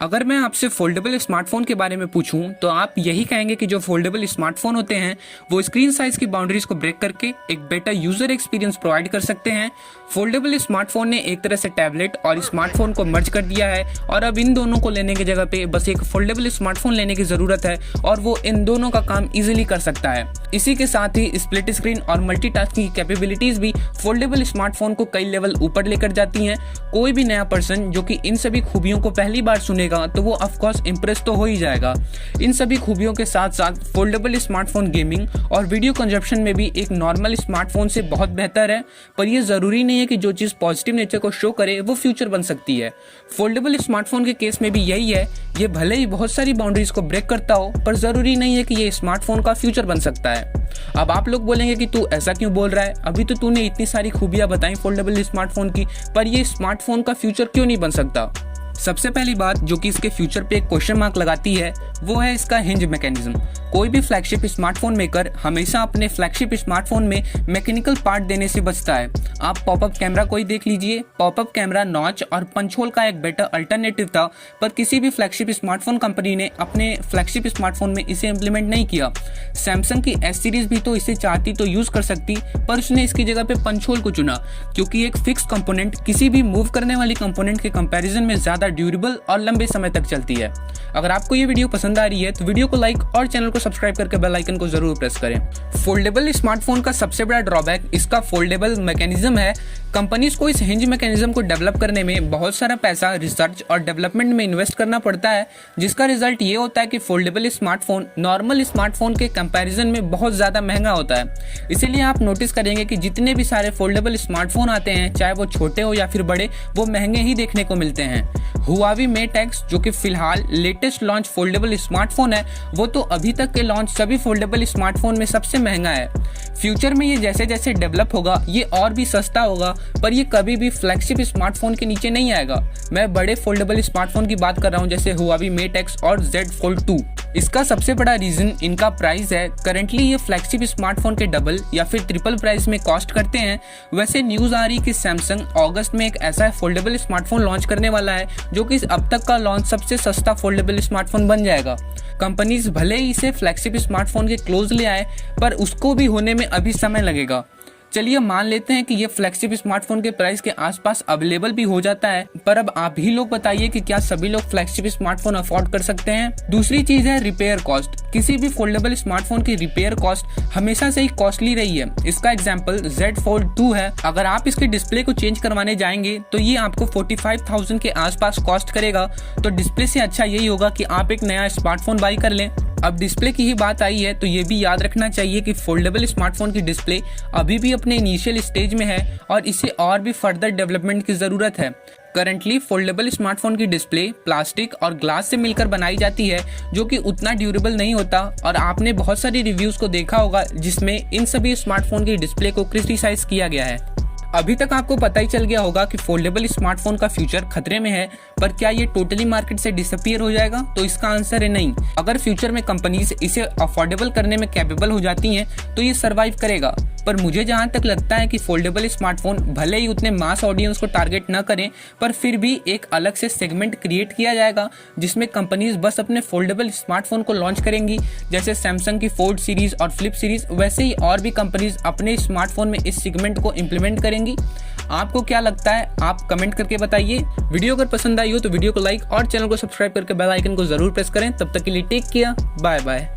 अगर मैं आपसे फोल्डेबल स्मार्टफोन के बारे में पूछूं तो आप यही कहेंगे कि जो फोल्डेबल स्मार्टफोन होते हैं वो स्क्रीन साइज की बाउंड्रीज को ब्रेक करके एक बेटर यूजर एक्सपीरियंस प्रोवाइड कर सकते हैं। फोल्डेबल स्मार्टफोन ने एक तरह से टैबलेट और स्मार्टफोन को मर्ज कर दिया है और अब इन दोनों को लेने की जगह पे बस एक फोल्डेबल स्मार्टफोन लेने की जरूरत है और वो इन दोनों का काम इजीली कर सकता है। इसी के साथ ही स्प्लिट स्क्रीन और मल्टीटास्किंग की कैपेबिलिटीज भी फोल्डेबल स्मार्टफोन को कई लेवल ऊपर लेकर जाती हैं। कोई भी नया पर्सन जो कि इन सभी खूबियों को पहली बार सुनेगा तो वो ऑफ कोर्स इंप्रेस तो हो ही जाएगा। इन सभी खूबियों के साथ साथ फोल्डेबल स्मार्टफोन गेमिंग और वीडियो कंजप्शन में भी एक नॉर्मल स्मार्टफोन से बहुत बेहतर है, पर ये जरूरी नहीं है कि जो चीज पॉजिटिव नेचर को शो करे वो फ्यूचर बन सकती है। फोल्डेबल स्मार्टफोन के केस में भी यही है, ये भले ही बहुत सारी बाउंड्रीज को ब्रेक करता हो पर जरूरी नहीं है कि ये स्मार्टफोन का फ्यूचर बन सकता है। अब आप लोग बोलेंगे कि तू ऐसा क्यों बोल रहा है, अभी तो तूने इतनी सारी खूबियां बताई फोल्डेबल स्मार्टफोन की, पर ये स्मार्टफोन का फ्यूचर क्यों नहीं बन सकता। सबसे पहली बात जो कि इसके फ्यूचर पे एक क्वेश्चन मार्क लगाती है वो है इसका हिंज मैकेनिज्म। कोई भी फ्लैगशिप स्मार्टफोन मेकर हमेशा अपने फ्लैगशिप स्मार्टफोन में मैकेनिकल पार्ट देने से बचता है। आप पॉपअप कैमरा को ही देख लीजिए, पॉपअप कैमरा नॉच और पंच होल का एक बेटर अल्टरनेटिव था, पर किसी भी फ्लैगशिप स्मार्टफोन कंपनी ने अपने फ्लैगशिप स्मार्टफोन में इसे इम्प्लीमेंट नहीं किया। सैमसंग की एस सीरीज भी तो इसे चाहती तो यूज कर सकती, पर उसने इसकी जगह पे पंच होल को चुना क्योंकि एक फिक्स कंपोनेंट किसी भी मूव करने वाली कंपोनेंट के कंपैरिजन में ज्यादा ड्यूरेबल और लंबे समय तक चलती है। अगर आपको ये वीडियो पसंद आ रही है तो वीडियो को लाइक और चैनल को सब्सक्राइब करके बेल आइकन को जरूर प्रेस करें। फोल्डेबल स्मार्टफोन का सबसे बड़ा ड्रॉबैक इसका फोल्डेबल मैकेनिज्म है। कंपनीज को इस हिंज मैकेनिज्म को डेवलप करने में बहुत सारा पैसा रिसर्च और डेवलपमेंट में इन्वेस्ट करना पड़ता है, जिसका रिजल्ट ये होता है कि फोल्डेबल स्मार्टफोन नॉर्मल स्मार्टफोन के कंपैरिजन में बहुत ज्यादा महंगा होता है। इसीलिए आप नोटिस करेंगे कि जितने भी सारे फोल्डेबल स्मार्टफोन आते हैं, चाहे वो छोटे हो या फिर बड़े, वो महंगे ही देखने को मिलते हैं। हुआवी मेट एक्स जो कि फिलहाल लेटेस्ट लॉन्च फोल्डेबल स्मार्टफोन है, वो तो अभी तक के लॉन्च सभी फोल्डेबल स्मार्टफोन में सबसे महंगा है। फ्यूचर में ये जैसे जैसे डेवलप होगा ये और भी सस्ता होगा, पर ये कभी भी फ्लैगशिप स्मार्टफोन के नीचे नहीं आएगा। मैं बड़े फोल्डेबल स्मार्टफोन की बात कर रहा हूँ जैसे हुआवी मेट एक्स और Z Fold 2। इसका सबसे बड़ा रीजन इनका प्राइस है। करंटली ये फ्लैगशिप स्मार्टफोन के डबल या फिर ट्रिपल प्राइस में कॉस्ट करते हैं। वैसे न्यूज आ रही कि सैमसंग अगस्त में एक ऐसा फोल्डेबल स्मार्टफोन लॉन्च करने वाला है जो कि अब तक का लॉन्च सबसे सस्ता फोल्डेबल स्मार्टफोन बन जाएगा। कंपनीज भले ही इसे फ्लैगशिप स्मार्टफोन के क्लोज ले आए, पर उसको भी होने में अभी समय लगेगा। चलिए मान लेते हैं कि ये फ्लैगशिप स्मार्टफोन के प्राइस के आसपास अवेलेबल भी हो जाता है, पर अब आप ही लोग बताइए कि क्या सभी लोग फ्लैगशिप स्मार्टफोन अफोर्ड कर सकते हैं। दूसरी चीज है रिपेयर कॉस्ट। किसी भी फोल्डेबल स्मार्टफोन की रिपेयर कॉस्ट हमेशा से ही कॉस्टली रही है। इसका एग्जांपल Z Fold 2 है। अगर आप इसके डिस्प्ले को चेंज करवाने जाएंगे तो ये आपको 45,000 के आसपास कॉस्ट करेगा। तो डिस्प्ले से अच्छा यही होगा कि आप एक नया स्मार्टफोन बाई कर लें। अब डिस्प्ले की ही बात आई है तो ये भी याद रखना चाहिए कि फोल्डेबल स्मार्टफोन की डिस्प्ले अभी भी अपने इनिशियल स्टेज में है और इसे और भी फर्दर डेवलपमेंट की जरूरत है। करंटली फोल्डेबल स्मार्टफोन की डिस्प्ले प्लास्टिक और ग्लास से मिलकर बनाई जाती है, जो कि उतना ड्यूरेबल नहीं होता और आपने बहुत सारी रिव्यूज को देखा होगा जिसमें इन सभी स्मार्टफोन की डिस्प्ले को क्रिटिसाइज किया गया है। अभी तक आपको पता ही चल गया होगा कि फोल्डेबल स्मार्टफोन का फ्यूचर खतरे में है, पर क्या ये टोटली मार्केट से डिसअपीयर हो जाएगा? तो इसका आंसर है नहीं। अगर फ्यूचर में कंपनीज इसे अफोर्डेबल करने में कैपेबल हो जाती हैं तो ये सर्वाइव करेगा। पर मुझे जहां तक लगता है कि फोल्डेबल स्मार्टफोन भले ही उतने मास ऑडियंस को टारगेट न करें, पर फिर भी एक अलग से सेगमेंट क्रिएट किया जाएगा जिसमें कंपनीज बस अपने फोल्डेबल स्मार्टफोन को लॉन्च करेंगी। जैसे सैमसंग की फोल्ड सीरीज और फ्लिप सीरीज, वैसे ही और भी कंपनीज अपने स्मार्टफोन में इस सेगमेंट को इम्प्लीमेंट करेंगी। आपको क्या लगता है आप कमेंट करके बताइए। वीडियो अगर पसंद आई हो तो वीडियो को लाइक और चैनल को सब्सक्राइब करके बेल आइकन को जरूर प्रेस करें। तब तक के लिए टेक केयर, बाय बाय।